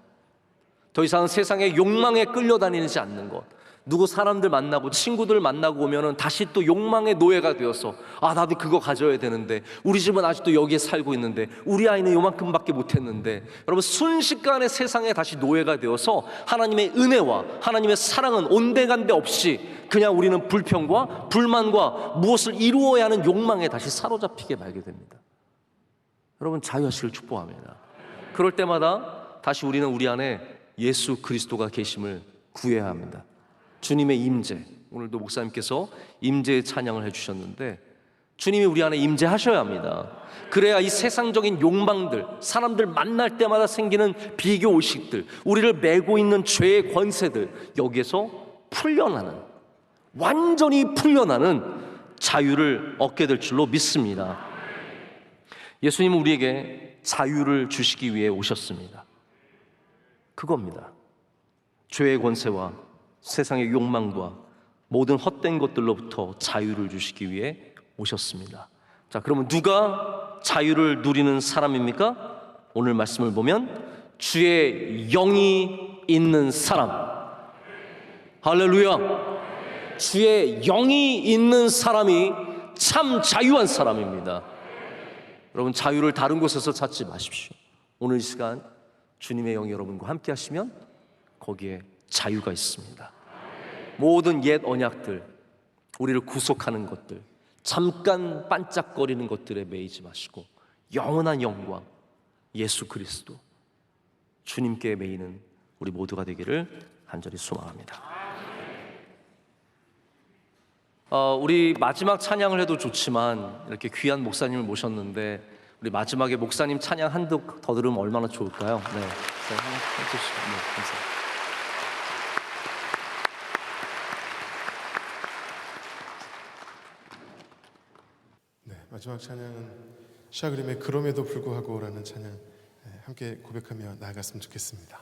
더 이상은 세상의 욕망에 끌려다니지 않는 것, 누구 사람들 만나고 친구들 만나고 오면은 다시 또 욕망의 노예가 되어서 나도 그거 가져야 되는데, 우리 집은 아직도 여기에 살고 있는데, 우리 아이는 요만큼밖에 못했는데, 여러분 순식간에 세상에 다시 노예가 되어서 하나님의 은혜와 하나님의 사랑은 온데간데 없이 그냥 우리는 불평과 불만과 무엇을 이루어야 하는 욕망에 다시 사로잡히게 말게 됩니다. 여러분 자유하시길 축복합니다. 그럴 때마다 다시 우리는 우리 안에 예수 그리스도가 계심을 구해야 합니다. 주님의 임재, 오늘도 목사님께서 임재의 찬양을 해주셨는데 주님이 우리 안에 임재하셔야 합니다. 그래야 이 세상적인 욕망들, 사람들 만날 때마다 생기는 비교의식들, 우리를 메고 있는 죄의 권세들, 여기에서 풀려나는, 완전히 풀려나는 자유를 얻게 될 줄로 믿습니다. 예수님은 우리에게 자유를 주시기 위해 오셨습니다. 그겁니다. 죄의 권세와 세상의 욕망과 모든 헛된 것들로부터 자유를 주시기 위해 오셨습니다. 자, 그러면 누가 자유를 누리는 사람입니까? 오늘 말씀을 보면 주의 영이 있는 사람. 할렐루야. 주의 영이 있는 사람이 참 자유한 사람입니다. 여러분 자유를 다른 곳에서 찾지 마십시오. 오늘 이 시간 주님의 영이 여러분과 함께 하시면 거기에 자유가 있습니다. 모든 옛 언약들, 우리를 구속하는 것들, 잠깐 반짝거리는 것들에 매이지 마시고 영원한 영광 예수 그리스도 주님께 매이는 우리 모두가 되기를 간절히 소망합니다. 우리 마지막 찬양을 해도 좋지만 이렇게 귀한 목사님을 모셨는데 우리 마지막에 목사님 찬양 한두 더 들으면 얼마나 좋을까요? 네, 해주시고, 네, 감사합니다. 네, 마지막 찬양은 샤그림의 그럼에도 불구하고라는 찬양 함께 고백하며 나아갔으면 좋겠습니다.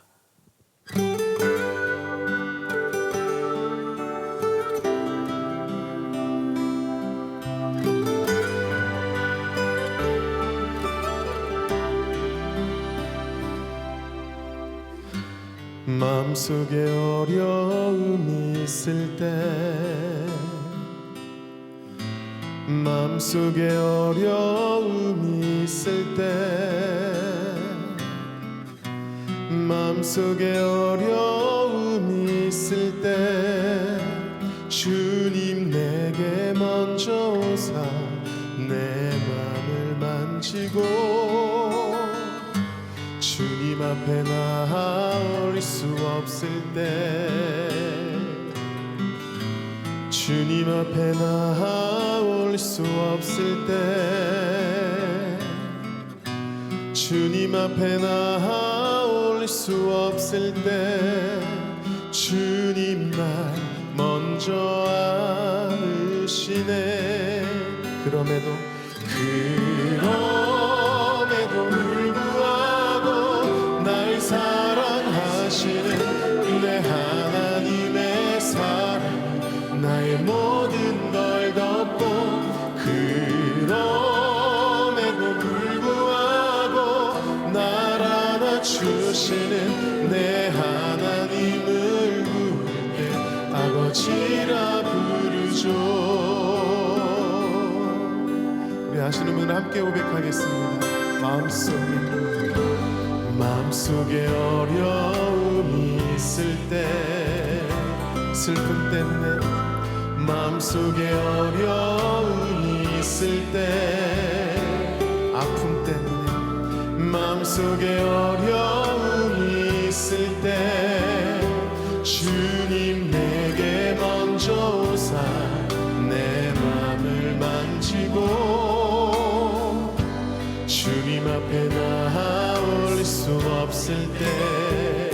마음속에 어려움이 있을 때, 마음속에 어려움이 있을 때, 마음속에 어려움이 있을 때 주님 내게 먼저 오사 내 마음을 만지고 주님 앞에 나아올 수 없을 때, 주님 앞에 나아올 수 없을 때, 주님 앞에 나아올 수 없을 때 주님 날 먼저 안으시네. 그럼에도 불구하고 날 사랑하 아버지라 부르죠. 우리 아시는 분은 함께 고백하겠습니다. 마음속에 어려움이 있을 때, 슬픔 때문에 마음속에 어려움이 있을 때, 아픔 때문에 마음속에 어려움이 있을 때, 주님 내게 먼저 오사 내 맘을 만지고, 주님 앞에 나올 수 없을 때,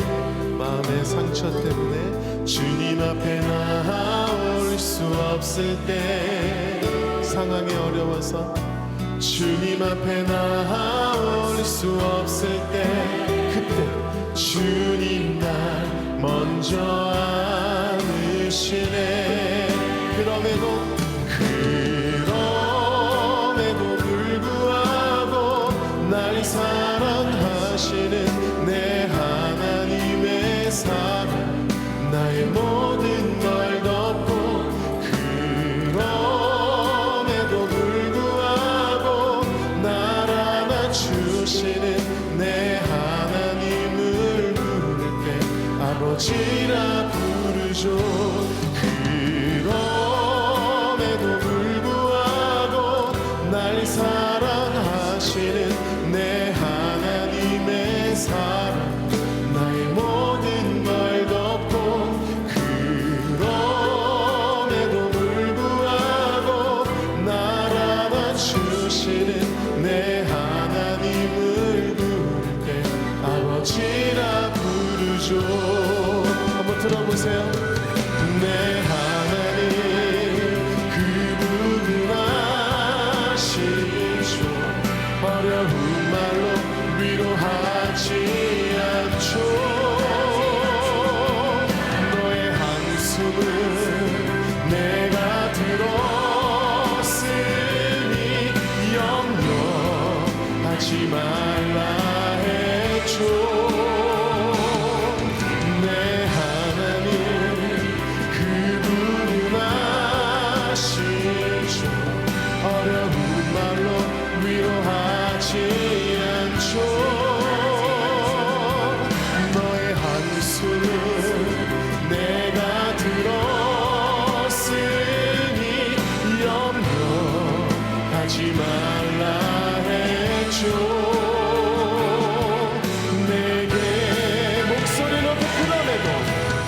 마음의 상처 때문에 주님 앞에 나올 수 없을 때, 상황이 어려워서 주님 앞에 나올 수 없을 때, 그때 주님 날 먼저 안으시네. 그럼에도 불구하고 날 사랑하시는 내 하나님의 사랑, 나의 모든 걸 덮고, 그럼에도 불구하고 날 안아주시는 내 하나님을 부를 때 아버지라 부르죠. 그럼에도 불구하고 날 사랑하시는 내 하나님의 사랑, 나의 모든 걸 덮고, 그럼에도 불구하고 날 안아주시는 내 하나님을 부를 때 아버지라 부르죠. 한번 들어보세요. 내 하나님 그분은 아시죠. 어려운 말로 위로하지 않죠. 너의 한숨을 내가 들었으니 염려하지 말라 했죠. 내 하나님 그분은 아시죠. 어려운 말로 위로하지 않죠. 너의 한숨을 내가 들었으니 염려하지 말라 했죠. 내게 목소리 높여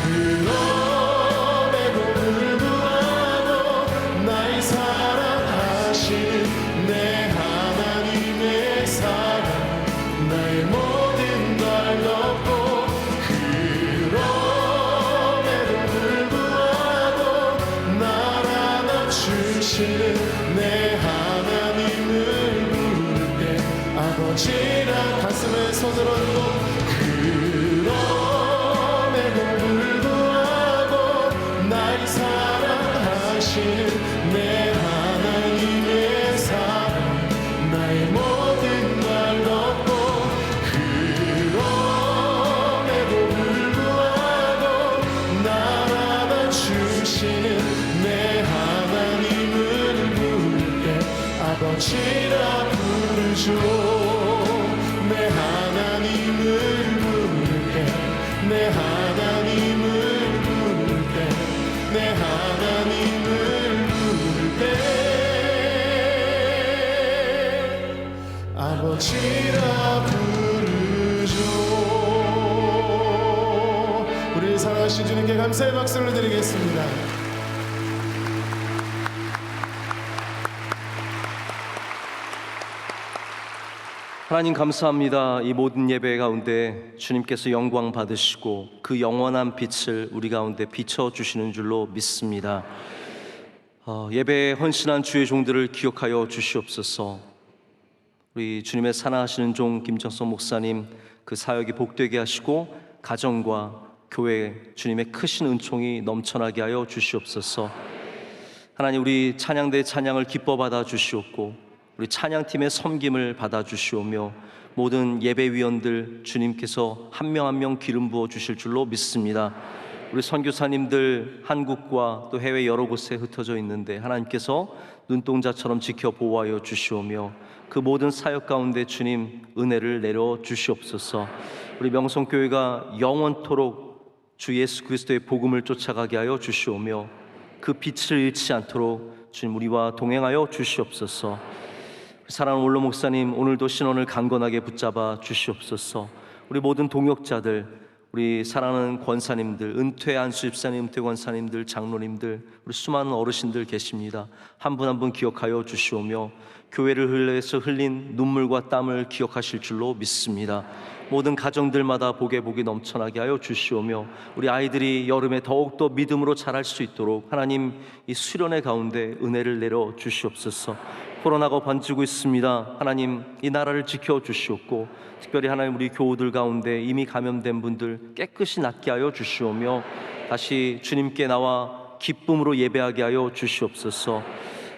그럼에도 불구하고 날 사랑하시는 내 하나님의 사랑, 나의 모든 걸 덮고, 그럼에도 불구하고 날 안아주시는 내 하나님을 부를 때 아버지라 가슴에 손을 얹고, 그럼에도 불구하고 날 사랑하시는 내 하나님의 사랑, 나의 모든 걸 덮고, 그럼에도 불구하고 날 안아주시는 내 하나님을 부를 때 아버지라 부르죠. 내 하나님을 부를 때, 내 하나님을 부를 때, 내 하나님을 부를 때 아버지라 부르죠. 우리를 사랑하신 주님께 감사의 박수를 드리겠습니다. 하나님 감사합니다. 이 모든 예배 가운데 주님께서 영광 받으시고 그 영원한 빛을 우리 가운데 비춰주시는 줄로 믿습니다. 예배에 헌신한 주의 종들을 기억하여 주시옵소서. 우리 주님의 사랑하시는 종 김정석 목사님 그 사역이 복되게 하시고 가정과 교회 주님의 크신 은총이 넘쳐나게 하여 주시옵소서. 하나님 우리 찬양대 찬양을 기뻐 받아 주시옵고 우리 찬양팀의 섬김을 받아 주시오며 모든 예배위원들 주님께서 한 명 한 명 기름 부어 주실 줄로 믿습니다. 우리 선교사님들 한국과 또 해외 여러 곳에 흩어져 있는데 하나님께서 눈동자처럼 지켜 보호하여 주시오며 그 모든 사역 가운데 주님 은혜를 내려 주시옵소서. 우리 명성교회가 영원토록 주 예수 그리스도의 복음을 쫓아가게 하여 주시오며 그 빛을 잃지 않도록 주님 우리와 동행하여 주시옵소서. 사랑하는 원로 목사님, 오늘도 신원을 강건하게 붙잡아 주시옵소서. 우리 모든 동역자들, 우리 사랑하는 권사님들, 은퇴 안수 집사님, 은퇴 권사님들, 장로님들, 우리 수많은 어르신들 계십니다. 한 분 한 분 기억하여 주시오며 교회를 위해서 흘린 눈물과 땀을 기억하실 줄로 믿습니다. 모든 가정들마다 복이 넘쳐나게 하여 주시오며 우리 아이들이 여름에 더욱더 믿음으로 자랄 수 있도록 하나님 이 수련의 가운데 은혜를 내려 주시옵소서. 코로나가 번지고 있습니다. 하나님 이 나라를 지켜주시옵고 특별히 하나님 우리 교우들 가운데 이미 감염된 분들 깨끗이 낫게 하여 주시오며 다시 주님께 나와 기쁨으로 예배하게 하여 주시옵소서.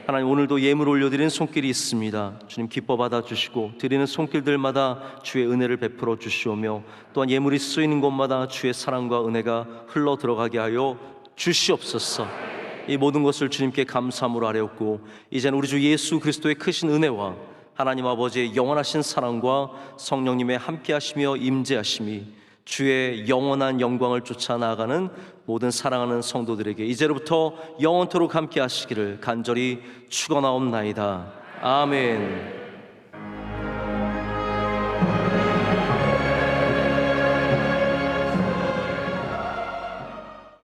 하나님 오늘도 예물 올려드리는 손길이 있습니다. 주님 기뻐 받아주시고 드리는 손길들마다 주의 은혜를 베풀어 주시오며 또한 예물이 쓰이는 곳마다 주의 사랑과 은혜가 흘러 들어가게 하여 주시옵소서. 이 모든 것을 주님께 감사함으로 아뢰었고 이제는 우리 주 예수 그리스도의 크신 은혜와 하나님 아버지의 영원하신 사랑과 성령님의 함께하시며 임재하심이 주의 영원한 영광을 쫓아 나아가는 모든 사랑하는 성도들에게 이제로부터 영원토록 함께하시기를 간절히 축원하옵나이다. 아멘.